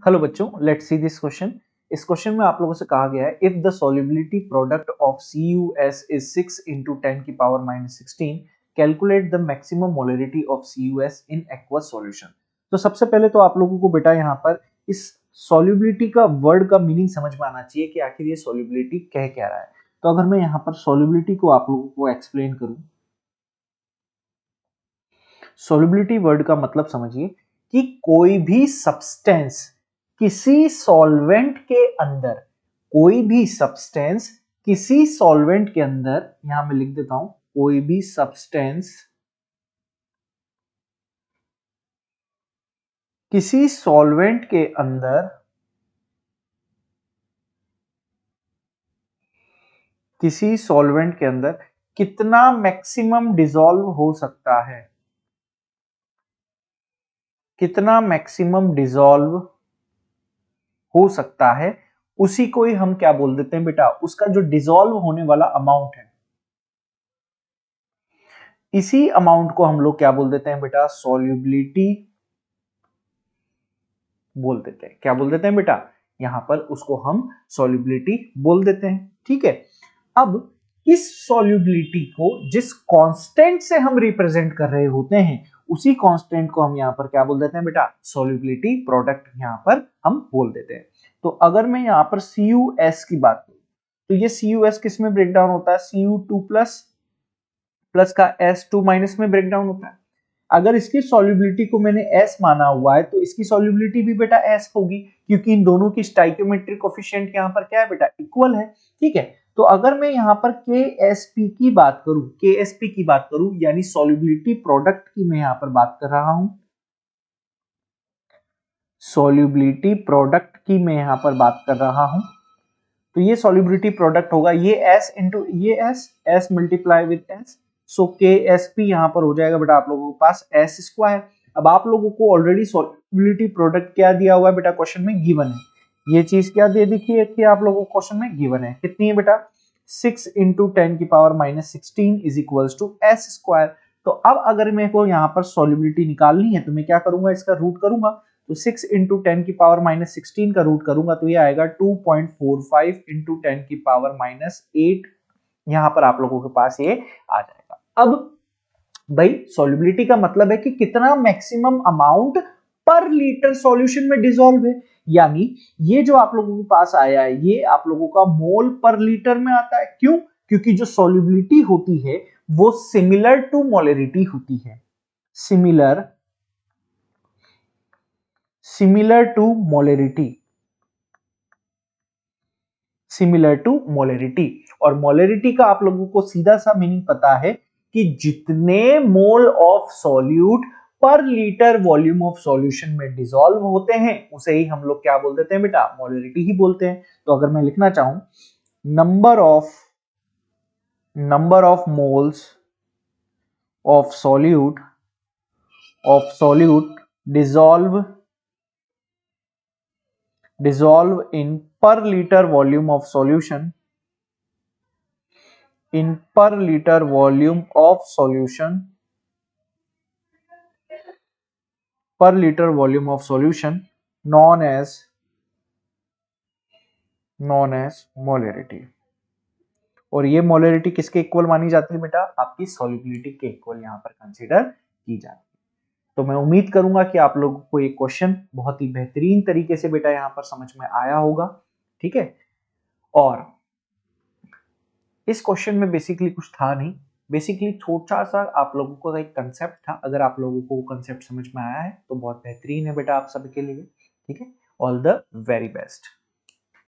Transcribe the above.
Hello बच्चों, let's see this question. इस question में आप लोगों से कहा गया है if the solubility product of CuS is 6 into 10 की power -16, calculate the maximum molarity of CuS in aqueous solution. तो सबसे पहले तो आप लोगों को बेटा यहाँ पर इस सॉल्युबिलिटी का वर्ड का मीनिंग समझ में आना चाहिए कि आखिर ये सॉल्युबिलिटी कह क्या रहा है। तो अगर मैं यहाँ पर सॉल्युबिलिटी को आप लोगों को एक्सप्लेन करूं, सॉल्युबिलिटी वर्ड का मतलब समझिए कि कोई भी सब्सटेंस किसी सॉल्वेंट के अंदर, कोई भी सब्सटेंस किसी सॉल्वेंट के अंदर, यहां मैं लिख देता हूं, कोई भी सब्सटेंस किसी सॉल्वेंट के अंदर, किसी सॉल्वेंट के अंदर कितना मैक्सिमम डिसॉल्व हो सकता है, कितना मैक्सिमम डिसॉल्व हो सकता है, उसी को ही हम क्या बोल देते हैं बेटा, उसका जो डिसॉल्व होने वाला अमाउंट है, इसी अमाउंट को हम लोग क्या बोल देते हैं बेटा, सॉल्युबिलिटी बोल देते हैं। क्या बोल देते हैं बेटा, यहां पर उसको हम सॉल्युबिलिटी बोल देते हैं। ठीक है, अब इस सॉल्युबिलिटी को जिस कांस्टेंट से हम रिप्रेजेंट कर रहे होते हैं, उसी कांस्टेंट को हम यहां पर क्या बोल देते हैं बेटा, सॉल्युबिलिटी प्रोडक्ट यहां पर हम बोल देते हैं। तो अगर मैं यहां पर CuS की बात करूं, तो ये CuS किस में ब्रेक डाउन होता है, Cu2 प्लस प्लस का S2 माइनस में ब्रेक डाउन होता है। अगर इसकी सॉल्युबिलिटी को मैंने S माना हुआ है तो इसकी सॉल्युबिलिटी भी बेटा S होगी, क्योंकि इन दोनों की स्टाइकियोमेट्रिक कोफिशिएंट यहाँ पर क्या है बेटा, इक्वल है। ठीक है, तो अगर मैं यहाँ पर KSP की बात करूं, KSP की बात करूं यानी सॉल्युबिलिटी प्रोडक्ट की मैं यहाँ पर बात कर रहा हूं, सॉल्युबिलिटी प्रोडक्ट की मैं यहाँ पर बात कर रहा हूं, तो ये सॉल्युबिलिटी प्रोडक्ट होगा, ये S इंटू ये S multiply with S, so KSP यहाँ पर हो जाएगा बेटा आप लोगों के पास S स्क्वायर। अब आप लोगों को ऑलरेडी सॉल्युबिलिटी प्रोडक्ट क्या दिया हुआ है बेटा, क्वेश्चन में गिवन है। ये चीज क्या दे दिखी है कि आप लोगों को क्वेश्चन में गिवन है, कितनी है बेटा, 6 into 10 की power -16 is equals to S square. तो अब अगर मेरे को यहाँ पर सॉल्युबिलिटी निकालनी है तो मैं क्या करूंगा, इसका रूट करूंगा। तो 6 into 10 की पावर -16 का रूट करूंगा तो ये आएगा 2.45 into 10 की पावर -8, यहां पर आप लोगों के पास ये आ जाएगा। अब भाई सॉल्युबिलिटी का मतलब है कि कितना मैक्सिमम अमाउंट पर लीटर सॉल्यूशन में डिसॉल्व है, यानी ये जो आप लोगों के पास आया है ये आप लोगों का मोल पर लीटर में आता है। क्यों, क्योंकि जो सॉल्युबिलिटी होती है वो सिमिलर टू मोलरिटी होती है, similar similar to molarity, similar to molarity. और मोलरिटी का आप लोगों को सीधा सा मीनिंग पता है कि जितने मोल ऑफ सॉल्यूट पर लीटर वॉल्यूम ऑफ सॉल्यूशन में डिसॉल्व होते हैं उसे ही हम लोग क्या बोल देते हैं बेटा, मोलरिटी ही बोलते हैं। तो अगर मैं लिखना चाहूं, number of moles of solute dissolve in per liter volume of solution, in per liter volume of solution, per liter volume of solution known as molarity। और ये मोलरिटी किसके इक्वल मानी जाती है बेटा, आपकी सॉल्युबिलिटी के इक्वल यहां पर कंसीडर की जाती है। तो मैं उम्मीद करूंगा कि आप लोगों को ये क्वेश्चन बहुत ही बेहतरीन तरीके से बेटा यहां पर समझ में आया होगा। ठीक है, और इस क्वेश्चन में बेसिकली कुछ था नहीं, बेसिकली छोटा सा आप लोगों को एक कंसेप्ट था। अगर आप लोगों को वो कंसेप्ट समझ में आया है तो बहुत बेहतरीन है बेटा आप सभी के लिए। ठीक है, ऑल द वेरी बेस्ट।